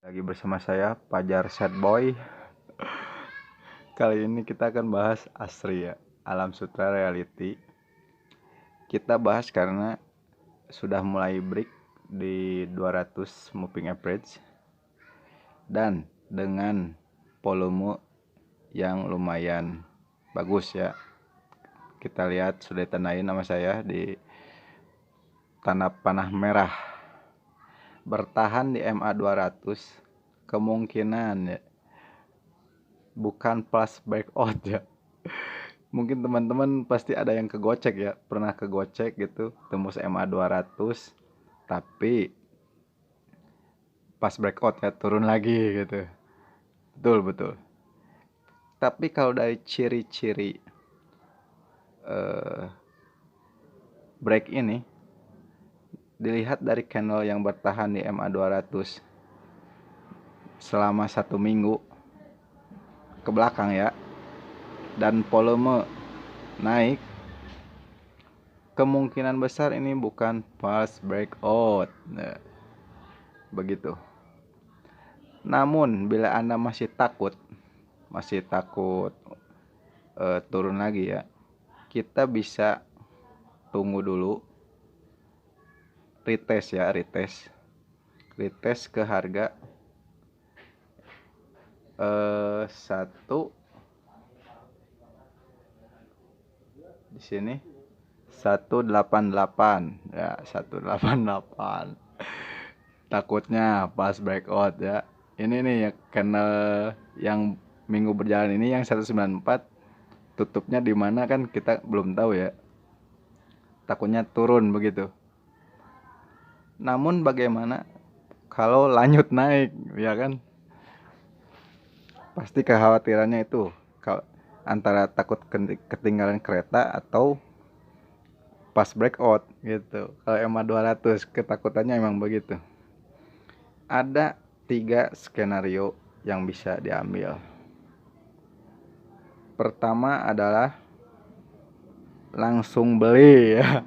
Lagi bersama saya Fajar Sad Boy. Kali ini kita akan bahas Asri ya, Alam Sutra Reality. Kita bahas karena sudah mulai break di 200 moving average dan dengan volume yang lumayan bagus ya. Kita lihat sudah ditandain nama saya di tanda panah merah. Bertahan di MA 200 kemungkinan ya bukan plus breakout ya. Mungkin teman-teman pasti ada yang kegocek ya, pernah kegocek gitu tembus MA 200 tapi pas breakout ya turun lagi gitu. Betul. Tapi kalau dari ciri-ciri break ini dilihat dari candle yang bertahan di MA 200 selama 1 minggu ke belakang ya, dan volume naik, kemungkinan besar ini bukan fast breakout. Nah, begitu. Namun bila Anda masih takut turun lagi ya, kita bisa tunggu dulu retest ke harga di sini 188 ya, 188. Takutnya pas breakout ya. Ini nih ya, candle yang minggu berjalan ini yang 194 tutupnya di mana kan kita belum tahu ya. Takutnya turun begitu. Namun bagaimana kalau lanjut naik ya kan? Pasti kekhawatirannya itu antara takut ketinggalan kereta atau pas breakout gitu. Kalau MA 200 ketakutannya emang begitu. Ada 3 skenario yang bisa diambil. Pertama adalah langsung beli ya.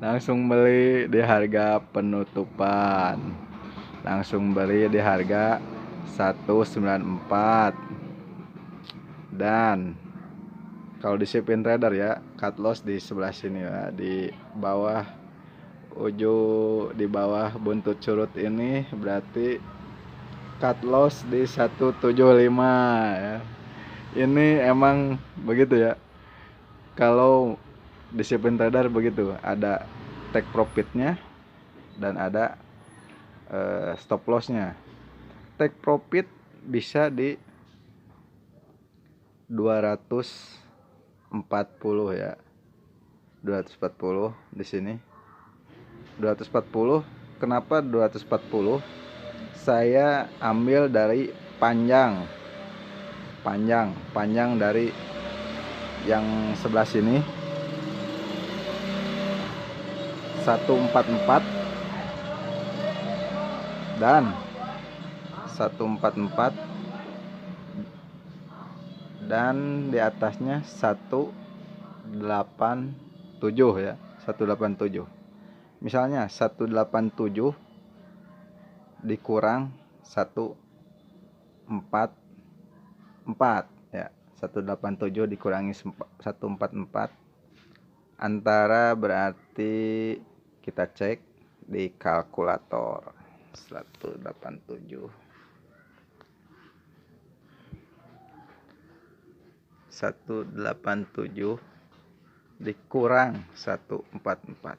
Langsung beli di harga penutupan. Langsung beli di harga 194. Dan kalau di Shipin Trader ya, cut loss di sebelah sini ya, di bawah buntut curut ini berarti cut loss di 175 ya. Ini emang begitu ya. Kalau di Shipin Trader begitu, ada take profitnya dan ada stop lossnya. Take profit bisa di 240 ya, 240 di sini 240. Kenapa 240? Saya ambil dari panjang dari yang sebelah sini 144 dan 144 dan di atasnya 187 ya, 187. Misalnya 187 dikurang 144 ya, 187 dikurangi 144 antara, berarti kita cek di kalkulator 187 dikurang 144,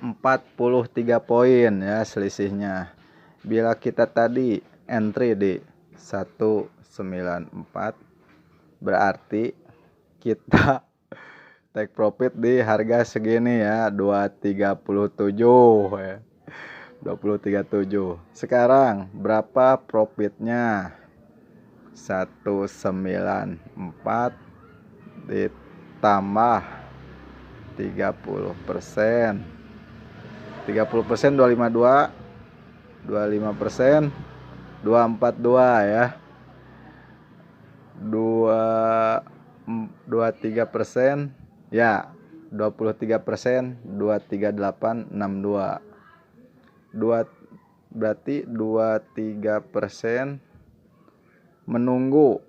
43 poin ya selisihnya. Bila kita tadi entry di 194, berarti kita take profit di harga segini ya, 237 ya. 237. Sekarang berapa profitnya? 194 ditambah 30%. 30% 252. 25% 242 ya. 23% ya, 23% 23862. berarti 23% menunggu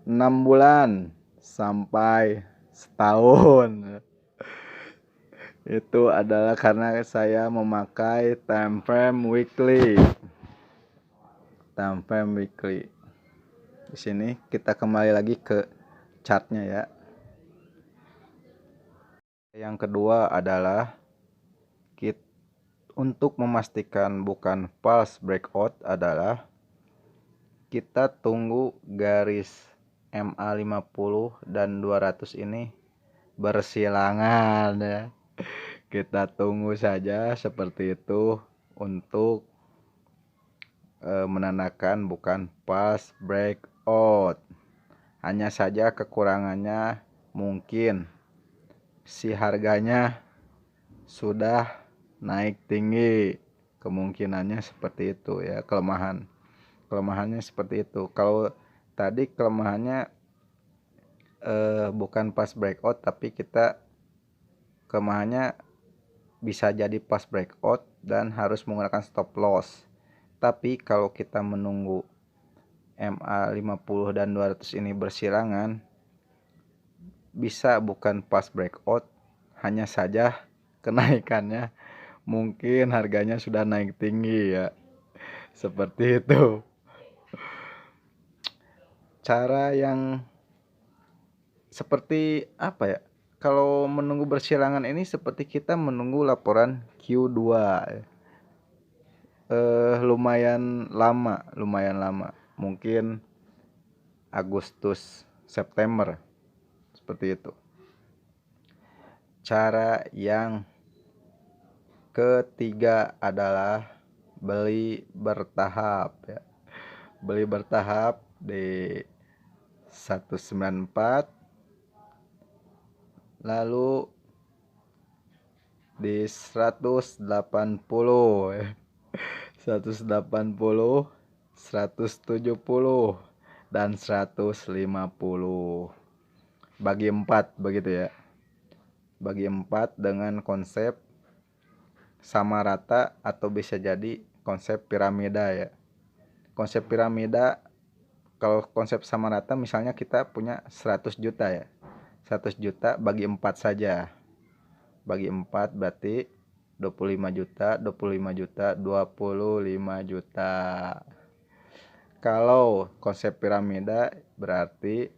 6 bulan sampai setahun. Itu adalah karena saya memakai time frame weekly. Time frame weekly. Di sini kita kembali lagi ke chartnya ya. Yang kedua adalah untuk memastikan bukan false breakout adalah kita tunggu garis MA50 dan 200 ini bersilangan ya. Kita tunggu saja seperti itu untuk menandakan bukan false breakout. Hanya saja kekurangannya mungkin si harganya sudah naik tinggi, kemungkinannya seperti itu ya. Kelemahannya seperti itu. Kalau tadi kelemahannya bukan pas breakout, tapi kita kelemahannya bisa jadi pas breakout dan harus menggunakan stop loss. Tapi kalau kita menunggu MA50 dan 200 ini bersilangan, bisa bukan pas breakout, hanya saja kenaikannya mungkin harganya sudah naik tinggi ya. Seperti itu. Cara yang seperti apa ya? Kalau menunggu bersilangan ini seperti kita menunggu laporan Q2. Lumayan lama. Mungkin Agustus, September. Seperti itu. Cara yang ketiga adalah beli bertahap ya. Beli bertahap di 194, lalu di 180 ya. 180, 170 dan 150. Bagi 4 begitu ya. Bagi 4 dengan konsep sama rata atau bisa jadi konsep piramida ya. Konsep piramida, kalau konsep sama rata misalnya kita punya 100 juta ya. 100 juta bagi 4 saja. Bagi 4 berarti 25 juta, 25 juta, 25 juta. Kalau konsep piramida berarti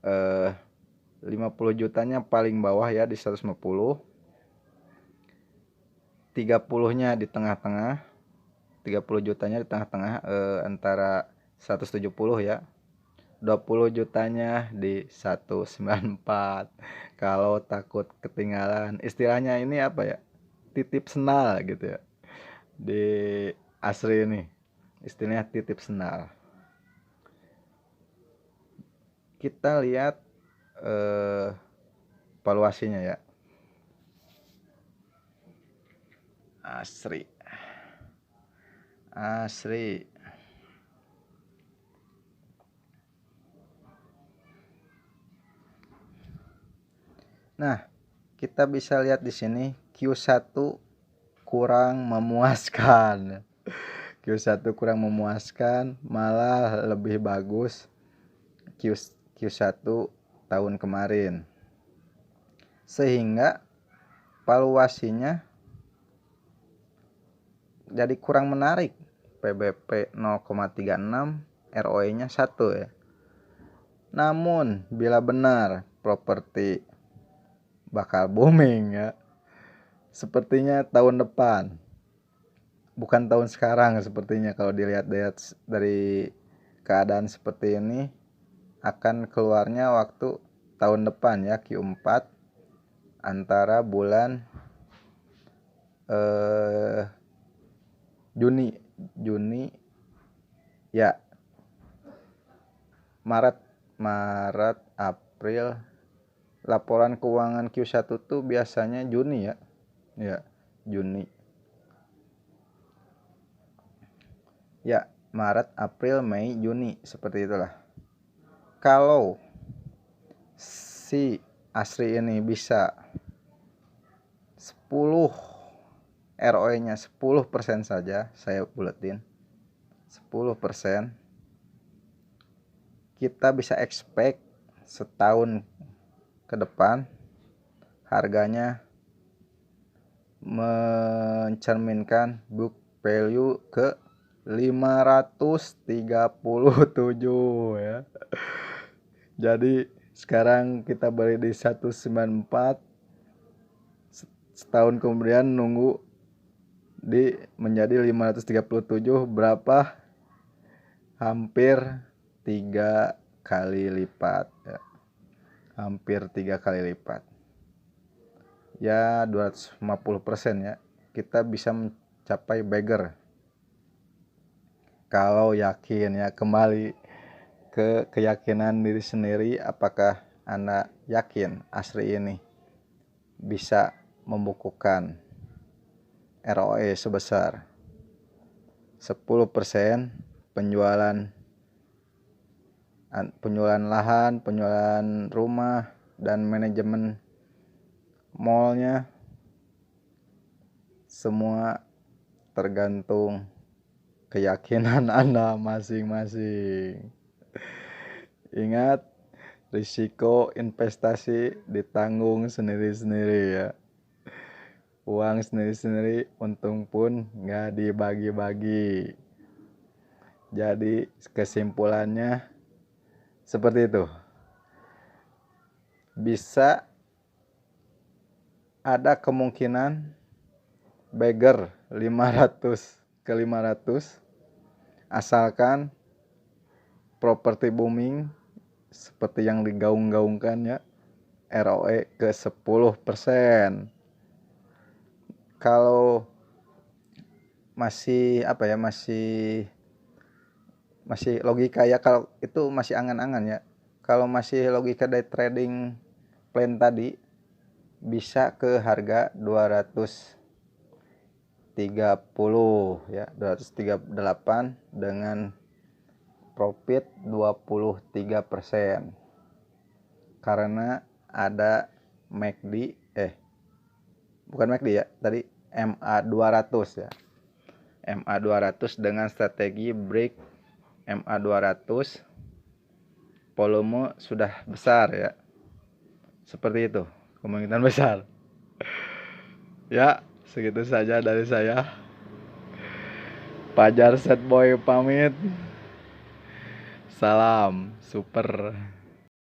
50 jutanya paling bawah ya di 150. 30-nya di tengah-tengah. 30 jutanya di tengah-tengah antara 170 ya. 20 jutanya di 194. Kalau takut ketinggalan, istilahnya ini apa ya? Titip senal gitu ya. Di Asri ini istilahnya titip senal. Kita lihat valuasinya ya. Asri. Nah, kita bisa lihat di sini Q1 kurang memuaskan. Q1 kurang memuaskan, malah lebih bagus Q1 tahun kemarin. Sehingga valuasinya jadi kurang menarik. PBP 0,36, ROE-nya 1 ya. Namun bila benar properti bakal booming ya, sepertinya tahun depan, bukan tahun sekarang sepertinya. Kalau dilihat dari keadaan seperti ini, akan keluarnya waktu tahun depan ya, Q4 antara bulan Juni ya, Maret, April. Laporan keuangan Q1 tuh biasanya Juni ya. Ya, Juni. Ya, Maret, April, Mei, Juni, seperti itulah. Kalau si Asri ini bisa 10 ROE nya 10% saja, saya buletin 10%, kita bisa expect setahun ke depan harganya mencerminkan book value ke 537 ya. Jadi sekarang kita beli di 194, setahun kemudian nunggu di menjadi 537, berapa? Hampir 3 kali lipat ya. Hampir 3 kali lipat. Ya 250% ya. Kita bisa mencapai beggar. Kalau yakin ya, kembali ke keyakinan diri sendiri, apakah Anda yakin Asri ini bisa membukukan ROE sebesar 10%, penjualan lahan, penjualan rumah, dan manajemen mallnya. Semua tergantung keyakinan Anda masing-masing. Ingat, risiko investasi ditanggung sendiri-sendiri ya. Uang sendiri-sendiri, untung pun nggak dibagi-bagi. Jadi kesimpulannya seperti itu. Bisa ada kemungkinan beggar 500 ke 500 asalkan properti booming seperti yang digaung-gaungkan ya, ROE ke 10%. Kalau masih masih logika ya, kalau itu masih angan-angan ya. Kalau masih logika day trading plan tadi, bisa ke harga 230 ya, 238 dengan profit 23%. Karena ada MACD bukan MACD ya, tadi MA200 ya. MA200 dengan strategi break MA200, volume sudah besar ya. Seperti itu, kemungkinan besar. Ya, segitu saja dari saya. Pajar Set Boy pamit. Salam super.